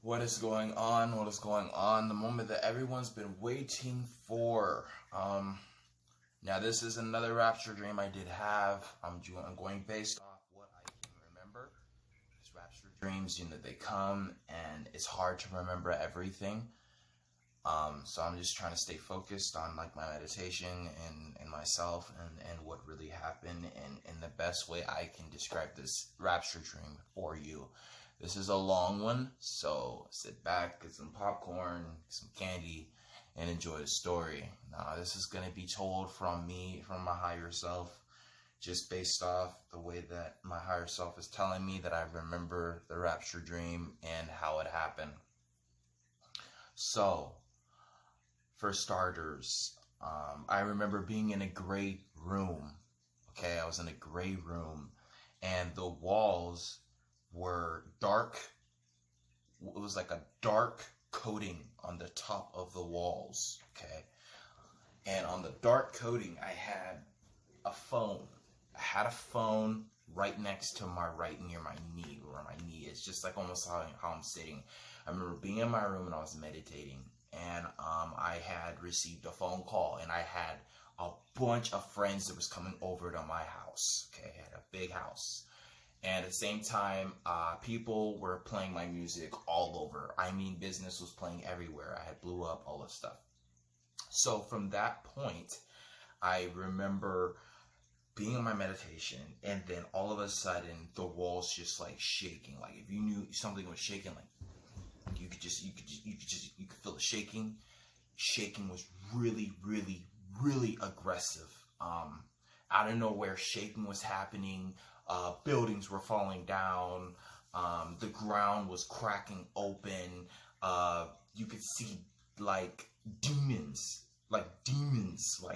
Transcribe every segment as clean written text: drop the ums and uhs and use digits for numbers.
What is going on? What is going on? The moment that everyone's been waiting for. Now this is another rapture dream I did have. I'm going based off what I can remember. These rapture dreams, they come and it's hard to remember everything. So I'm just trying to stay focused on like my meditation and myself and what really happened and the best way I can describe this rapture dream for you. This is a long one, so sit back, get some popcorn, some candy, and enjoy the story. Now, this is going to be told from me, from my higher self, just based off the way that my higher self is telling me that I remember the rapture dream and how it happened. So, for starters, I remember being in a gray room. Okay, I was in a gray room, and the walls were dark. It was like a dark coating on the top of the walls, okay? And on the dark coating, I had a phone. I had a phone right next to my near my knee, where my knee is, just like almost how I'm sitting. I remember being in my room and I was meditating, and I had received a phone call, and I had a bunch of friends that was coming over to my house, okay? I had a big house. And at the same time, people were playing my music all over. I mean, business was playing everywhere. I had blew up, all this stuff. So from that point, I remember being in my meditation, and then all of a sudden, the walls just like shaking. Like if you knew something was shaking, like you could feel it shaking. Shaking was really, really, really aggressive. Out of nowhere, shaking was happening. Buildings were falling down. The ground was cracking open. You could see like demons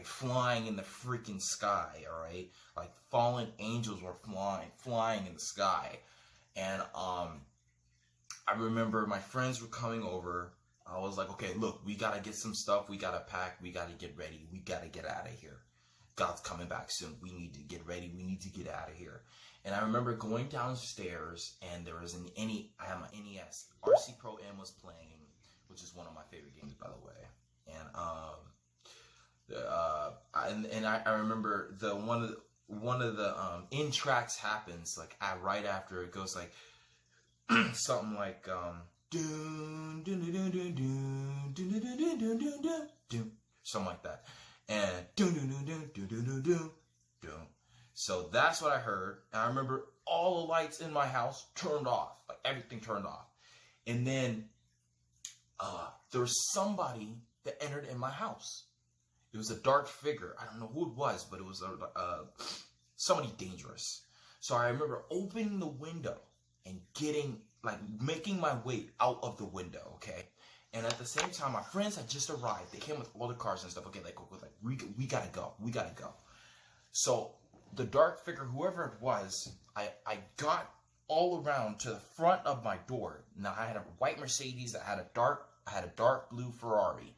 flying in the freaking sky. All right, like fallen angels were flying in the sky. And I remember my friends were coming over. I was like, okay, look, we gotta get some stuff. We gotta pack. We gotta get ready. We gotta get out of here. God's coming back soon. We need to get ready. We need to get out of here. And I remember going downstairs, and there was I had my NES. RC Pro M was playing, which is one of my favorite games, by the way. And I remember one of the in tracks happens like right after it goes like something like dun, dun, dun, dun, dun, dun, dun, dun, dun, dun, dun, dun, something like that. And dun dun dun dun dun dun dun dun dun. So that's what I heard. And I remember all the lights in my house turned off, like everything turned off. And then there was somebody that entered in my house. It was a dark figure. I don't know who it was, but it was somebody dangerous. So I remember opening the window and making my way out of the window. Okay. And at the same time, my friends had just arrived. They came with all the cars and stuff. Okay, we gotta go. We gotta go. So the dark figure, whoever it was, I got all around to the front of my door. Now I had a white Mercedes. I had a dark blue Ferrari,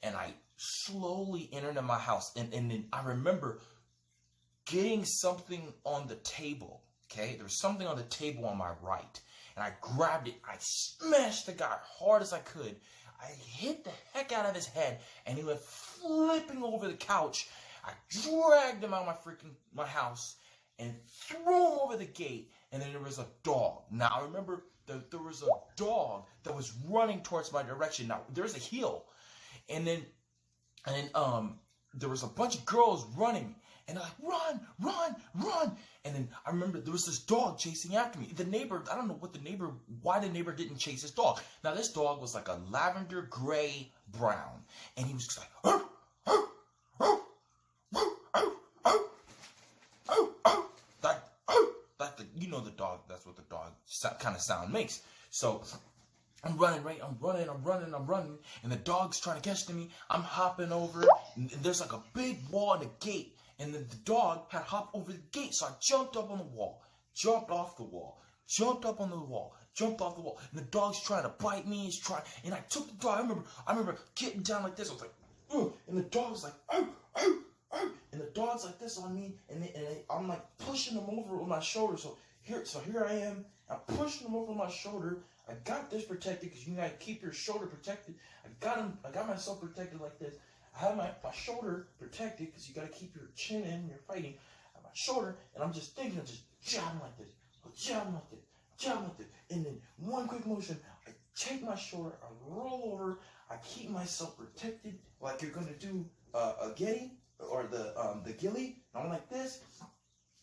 and I slowly entered in my house. And then I remember getting something on the table. Okay, there was something on the table on my right. And I grabbed it. I smashed the guy hard as I could. I hit the heck out of his head, and he went flipping over the couch. I dragged him out of my house and threw him over the gate. And then there was a dog. Now I remember there was a dog that was running towards my direction. Now there's a hill, and then there was a bunch of girls running, and they're like, run, run, run. And then I remember there was this dog chasing after me. The neighbor, I don't know why the neighbor didn't chase this dog. Now this dog was like a lavender gray brown, and he was just like, oh, oh, oh, oh, oh, oh, oh, oh. The dog, that's what the dog kind of sound makes. So I'm running, right? I'm running. And the dog's trying to catch to me. I'm hopping over. And there's like a big wall and a gate. And then the dog had hopped over the gate. So I jumped up on the wall, jumped off the wall, jumped up on the wall, jumped off the wall. And the dog's trying to bite me. And I took the dog. I remember getting down like this. I was like, ugh. And the dog was like, oh, oh, oh. And the dog's like this on me. And I'm like pushing him over on my shoulder. So Here I am. I'm pushing him over my shoulder. I got this protected because you gotta keep your shoulder protected. I got myself protected like this. I have my shoulder protected because you gotta keep your chin in when you're fighting. I have my shoulder, and I'm just thinking of just jabbing like this, jabbing like this, jabbing like this. And then one quick motion, I take my shoulder, I roll over, I keep myself protected like you're gonna do a getty or the ghillie. I'm like this.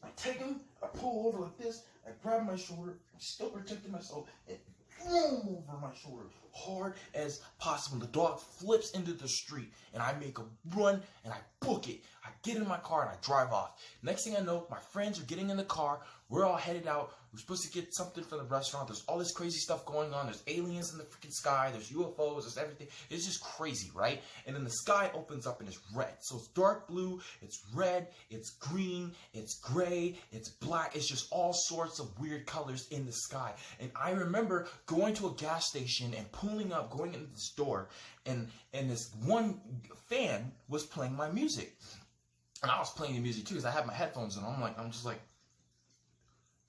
I take him, I pull over like this, I grab my shoulder, I'm still protecting myself, and boom over my shoulder, hard as possible. The dog flips into the street, and I make a run, and I book it. I get in my car, and I drive off. Next thing I know, my friends are getting in the car. We're all headed out. We're supposed to get something from the restaurant. There's all this crazy stuff going on. There's aliens in the freaking sky. There's UFOs. There's everything. It's just crazy, right? And then the sky opens up, and it's red. So it's dark blue. It's red. It's green. It's gray. It's black. It's just all sorts of weird colors in the sky. And I remember going to a gas station and pulling up, going into the store, and this one fan was playing my music. And I was playing the music too because I had my headphones on. I'm just like,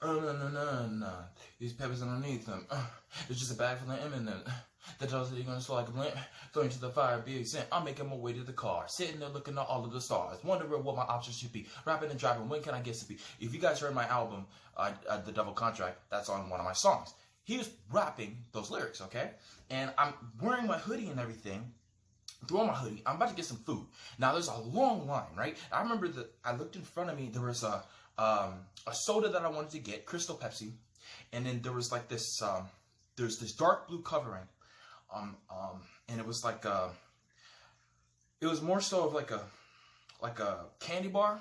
no. These peppers underneath them. It's just a bag full of M&M. That tells you you're gonna swallow like a blimp. Throw into the fire, be exempt. I'm making my way to the car, sitting there looking at all of the stars, wondering what my options should be. Rapping and driving, when can I get to be? If you guys heard my album, The Devil Contract, that's on one of my songs. He was rapping those lyrics, okay? And I'm wearing my hoodie and everything. Throw on my hoodie. I'm about to get some food. Now there's a long line, right? I remember that I looked in front of me. There was a soda that I wanted to get, Crystal Pepsi, and then there was like this. There's this dark blue covering, and it was like it was more so of like a candy bar.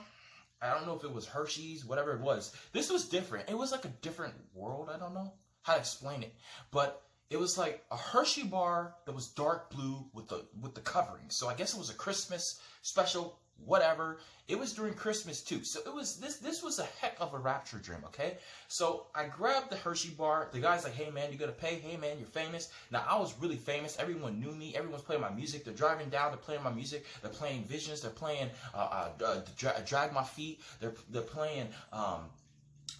I don't know if it was Hershey's, whatever it was. This was different. It was like a different world. I don't know how to explain it, but it was like a Hershey bar that was dark blue with the covering. So I guess it was a Christmas special, whatever. It was during Christmas too. So it was this was a heck of a rapture dream, okay? So I grabbed the Hershey bar. The guy's like, hey man, you gotta pay. Hey man, you're famous. Now I was really famous. Everyone knew me. Everyone's playing my music. They're driving down, they're playing my music. They're playing Visions. They're playing Drag My Feet. They're playing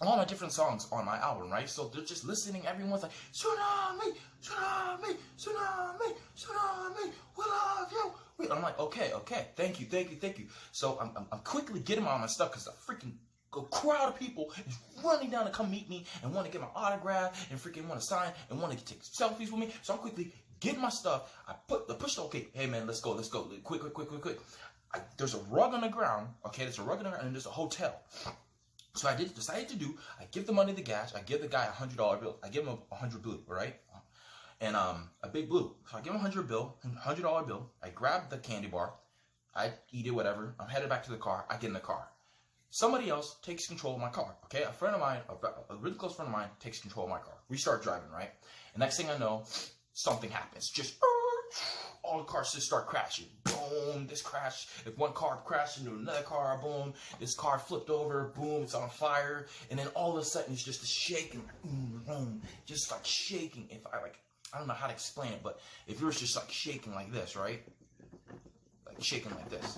all my different songs on my album, right? So they're just listening. Everyone's like, tsunami, tsunami, tsunami, tsunami, we love you. I'm like, okay, thank you. So I'm quickly getting all my stuff because a freaking crowd of people is running down to come meet me and want to get my autograph and freaking want to sign and want to take selfies with me. So I'm quickly getting my stuff. I push the okay. Hey man, let's go, quick. There's a rug on the ground. Okay, there's a rug on the ground and there's a hotel. So I decided to do, I give the money to gas, I give the guy $100 bill, I give him a 100 blue, right? And a big blue. So I give him $100 bill, I grab the candy bar, I eat it, whatever, I'm headed back to the car, I get in the car. Somebody else takes control of my car, okay? A friend of mine, a really close friend of mine takes control of my car. We start driving, right? And next thing I know, something happens. Just all the cars just start crashing. Boom, this crash. If one car crashed into another car, boom. This car flipped over, boom, it's on fire. And then all of a sudden, it's just a shaking. Boom, just like shaking. I don't know how to explain it, but if yours just like shaking like this, right? Like shaking like this.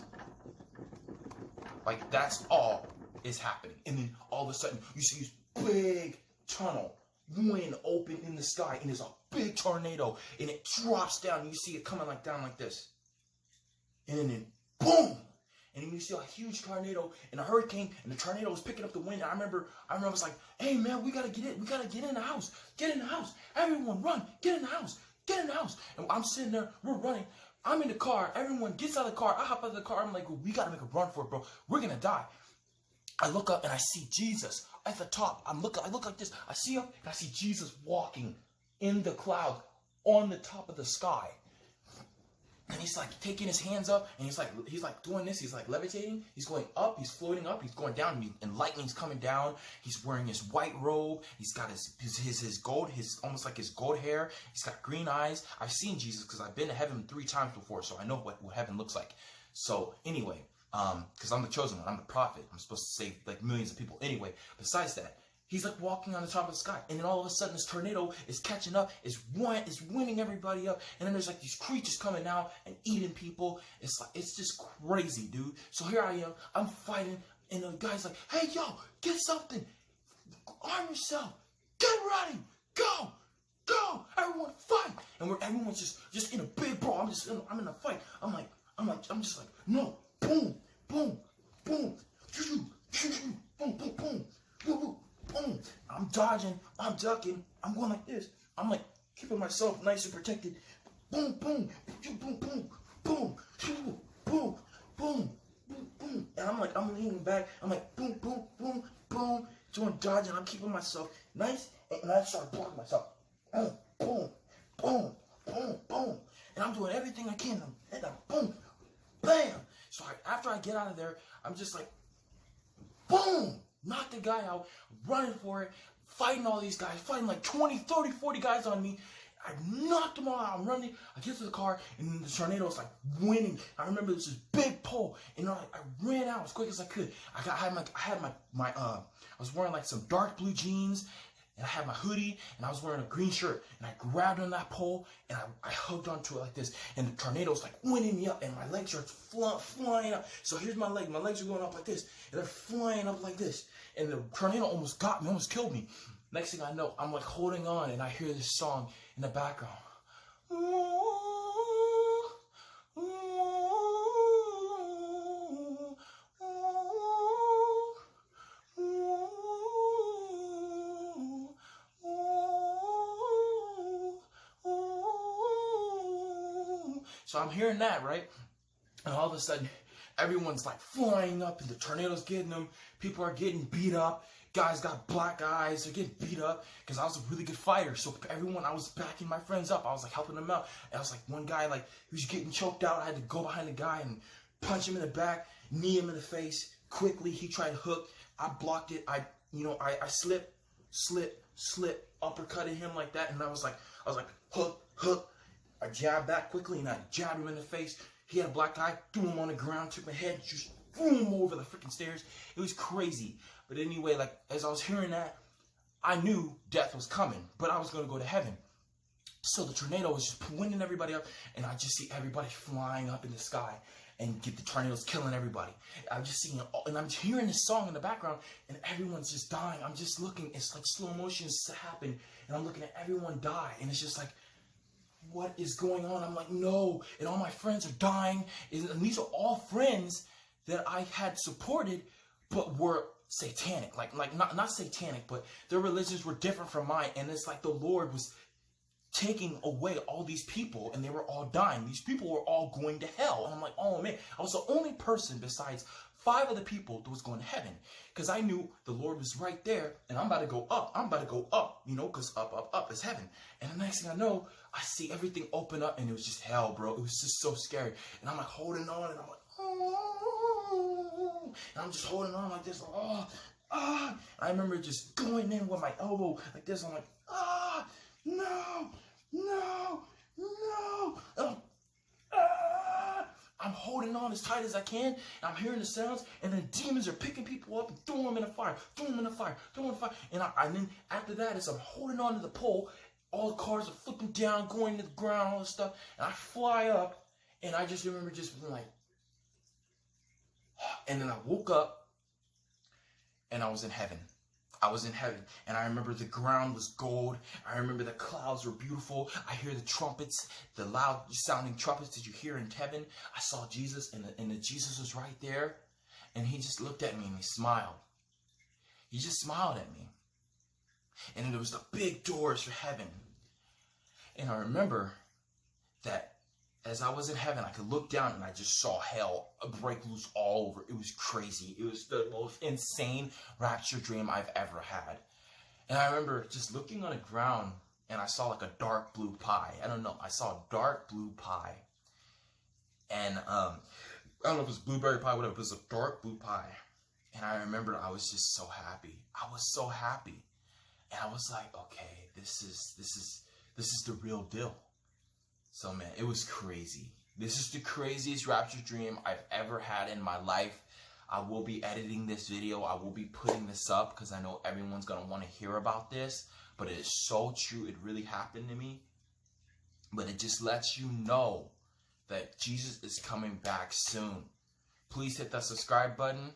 Like that's all is happening. And then all of a sudden, you see this big tunnel. Wind open in the sky, and there's a big tornado, and it drops down, and you see it coming like down like this. And then boom! And then you see a huge tornado and a hurricane, and the tornado was picking up the wind. And I remember I was like, hey man, we gotta get in the house. Get in the house. Everyone run, get in the house, get in the house. And I'm sitting there, we're running. I'm in the car, everyone gets out of the car. I hop out of the car, I'm like, well, we gotta make a run for it, bro. We're gonna die. I look up and I see Jesus at the top. I look like this. I see up and I see Jesus walking in the cloud on the top of the sky. And he's like taking his hands up and he's like doing this. He's like levitating. He's going up. He's floating up. He's going down and lightning's coming down. He's wearing his white robe. He's got his gold, almost like his gold hair. He's got green eyes. I've seen Jesus because I've been to heaven 3 times before, so I know what heaven looks like. So anyway, because I'm the chosen one, I'm the prophet. I'm supposed to save like millions of people. Anyway, besides that, he's like walking on the top of the sky, and then all of a sudden this tornado is catching up, is winning everybody up, and then there's like these creatures coming out and eating people. It's just crazy, dude. So here I am, I'm fighting, and the guy's like, hey yo, get something. arm yourself, get ready, go, go, everyone fight. And everyone's just in a big brawl. I'm in a fight. I'm just like, no, boom, boom, boom, boom, boom, boom, boom, boom, boom. I'm dodging, I'm ducking, I'm going like this. I'm like keeping myself nice and protected. Boom, boom, boom, boom, boom, boom, boom, boom, boom. And I'm leaning back. I'm like boom, boom, boom, boom. Doing dodging. I'm keeping myself nice, and I start blocking myself. Boom, boom, boom, boom, boom. And I'm doing everything I can. And I'm boom, bam. So after I get out of there, I'm just like, boom, knock the guy out, running for it, fighting all these guys, fighting like 20, 30, 40 guys on me. I knocked them all out. I'm running. I get to the car, and the tornado is like winning. I remember this big pole, and I ran out as quick as I could. I was wearing like some dark blue jeans, and I had my hoodie, and I was wearing a green shirt, and I grabbed on that pole, and I hugged onto it like this, and the tornado's like winning me up, and my legs are flying up. So here's my leg. My legs are going up like this, and they're flying up like this, and the tornado almost got me, almost killed me. Next thing I know, I'm like holding on, and I hear this song in the background. So I'm hearing that, right? And all of a sudden, everyone's like flying up, and the tornado's getting them. People are getting beat up. Guys got black eyes. They're getting beat up because I was a really good fighter. So everyone, I was backing my friends up. I was like helping them out. And I was like, one guy, like, he was getting choked out. I had to go behind the guy and punch him in the back, knee him in the face. Quickly, he tried to hook. I blocked it. I slip, uppercutted him like that. And I was like, hook. I jabbed back quickly, and I jabbed him in the face. He had a black eye, threw him on the ground, took my head, just threw him over the freaking stairs. It was crazy. But anyway, like, as I was hearing that, I knew death was coming, but I was going to go to heaven. So the tornado was just winning everybody up, and I just see everybody flying up in the sky, and get the tornadoes killing everybody. I'm just seeing it all, and I'm hearing this song in the background, and everyone's just dying. I'm just looking, it's like slow motion happen, and I'm looking at everyone die, and it's just like, what is going on? I'm like, no, and all my friends are dying, and these are all friends that I had supported, but were satanic, like not satanic, but their religions were different from mine, and it's like the Lord was taking away all these people, and they were all dying. These people were all going to hell, and I'm like, oh man, I was the only person besides 5 other people that was going to heaven, because I knew the Lord was right there, and I'm about to go up, you know, because up is heaven. And the next thing I know, I see everything open up, and it was just hell, bro. It was just so scary, and I'm like holding on, and I'm like, oh, and I'm just holding on like this, I remember just going in with my elbow like this. I'm like, no. I'm holding on as tight as I can, and I'm hearing the sounds, and then demons are picking people up and throwing them in the fire, and then after that, as I'm holding on to the pole, all the cars are flipping down, going to the ground, all this stuff, and I fly up, and I just remember just being like, and then I woke up, and I was in heaven. And I remember the ground was gold. I remember the clouds were beautiful. I hear the trumpets, the loud sounding trumpets that you hear in heaven. I saw Jesus, and Jesus was right there, and he just looked at me and he smiled. He just smiled at me. And then there was the big doors for heaven. And I remember that as I was in heaven, I could look down and I just saw hell break loose all over. It was crazy. It was the most insane rapture dream I've ever had. And I remember just looking on the ground, and I saw like a dark blue pie. I don't know. I saw a dark blue pie. And I don't know if it was blueberry pie, whatever, but it was a dark blue pie. And I remember I was just so happy. I was so happy. And I was like, okay, this is the real deal. So man, it was crazy. This is the craziest rapture dream I've ever had in my life. I will be editing this video. I will be putting this up because I know everyone's going to want to hear about this. But it is so true. It really happened to me. But it just lets you know that Jesus is coming back soon. Please hit that subscribe button.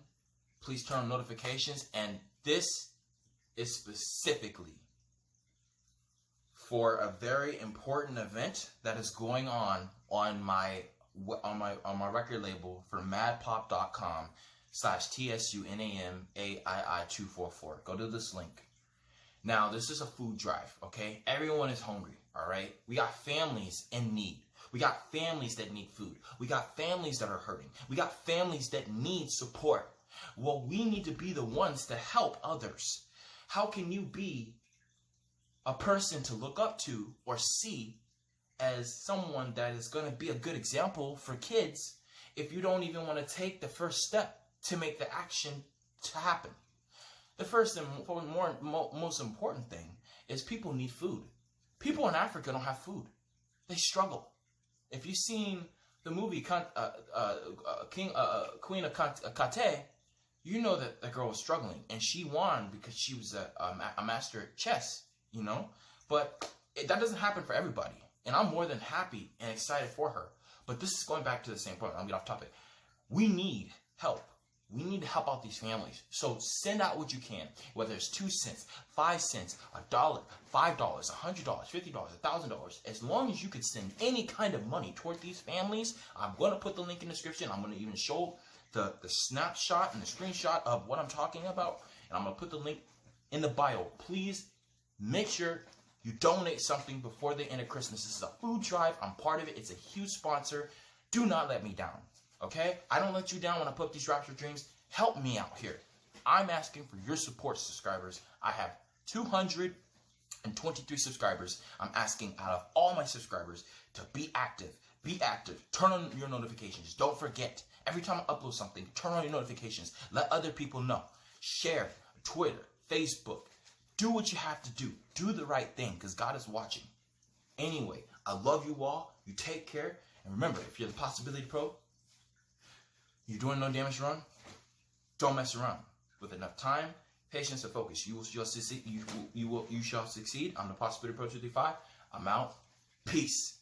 Please turn on notifications. And this is specifically for a very important event that is going on my record label for madpop.com/TSUNAMAII244. Go to this link. Now, this is a food drive, okay? Everyone is hungry, all right? We got families in need. We got families that need food. We got families that are hurting. We got families that need support. Well, we need to be the ones to help others. How can you be a person to look up to or see as someone that is going to be a good example for kids if you don't even want to take the first step to make the action to happen? The first and most important thing is people need food. People in Africa don't have food. They struggle. If you've seen the movie Queen of Kate, you know that the girl was struggling, and she won because she was a master at chess, you know? But that doesn't happen for everybody, and I'm more than happy and excited for her. But this is going back to the same point. I'll get off topic. We need help. We need to help out these families. So send out what you can, whether it's 2 cents, 5 cents, $1, $5, $100, $50, $1,000. As long as you can send any kind of money toward these families, I'm going to put the link in the description. I'm going to even show the snapshot and the screenshot of what I'm talking about. And I'm going to put the link in the bio. Please make sure you donate something before the end of Christmas. This is a food drive. I'm part of it. It's a huge sponsor. Do not let me down. Okay? I don't let you down when I put up these Rapture dreams. Help me out here. I'm asking for your support, subscribers. I have 223 subscribers. I'm asking out of all my subscribers to be active. Be active. Turn on your notifications. Don't forget. Every time I upload something, turn on your notifications. Let other people know. Share. Twitter. Facebook. Do what you have to do. Do the right thing because God is watching. Anyway, I love you all. You take care. And remember, if you're the Possibility Pro, you're doing no damage run, don't mess around. With enough time, patience, and focus, you shall succeed. I'm the Possibility Pro 235. I'm out. Peace.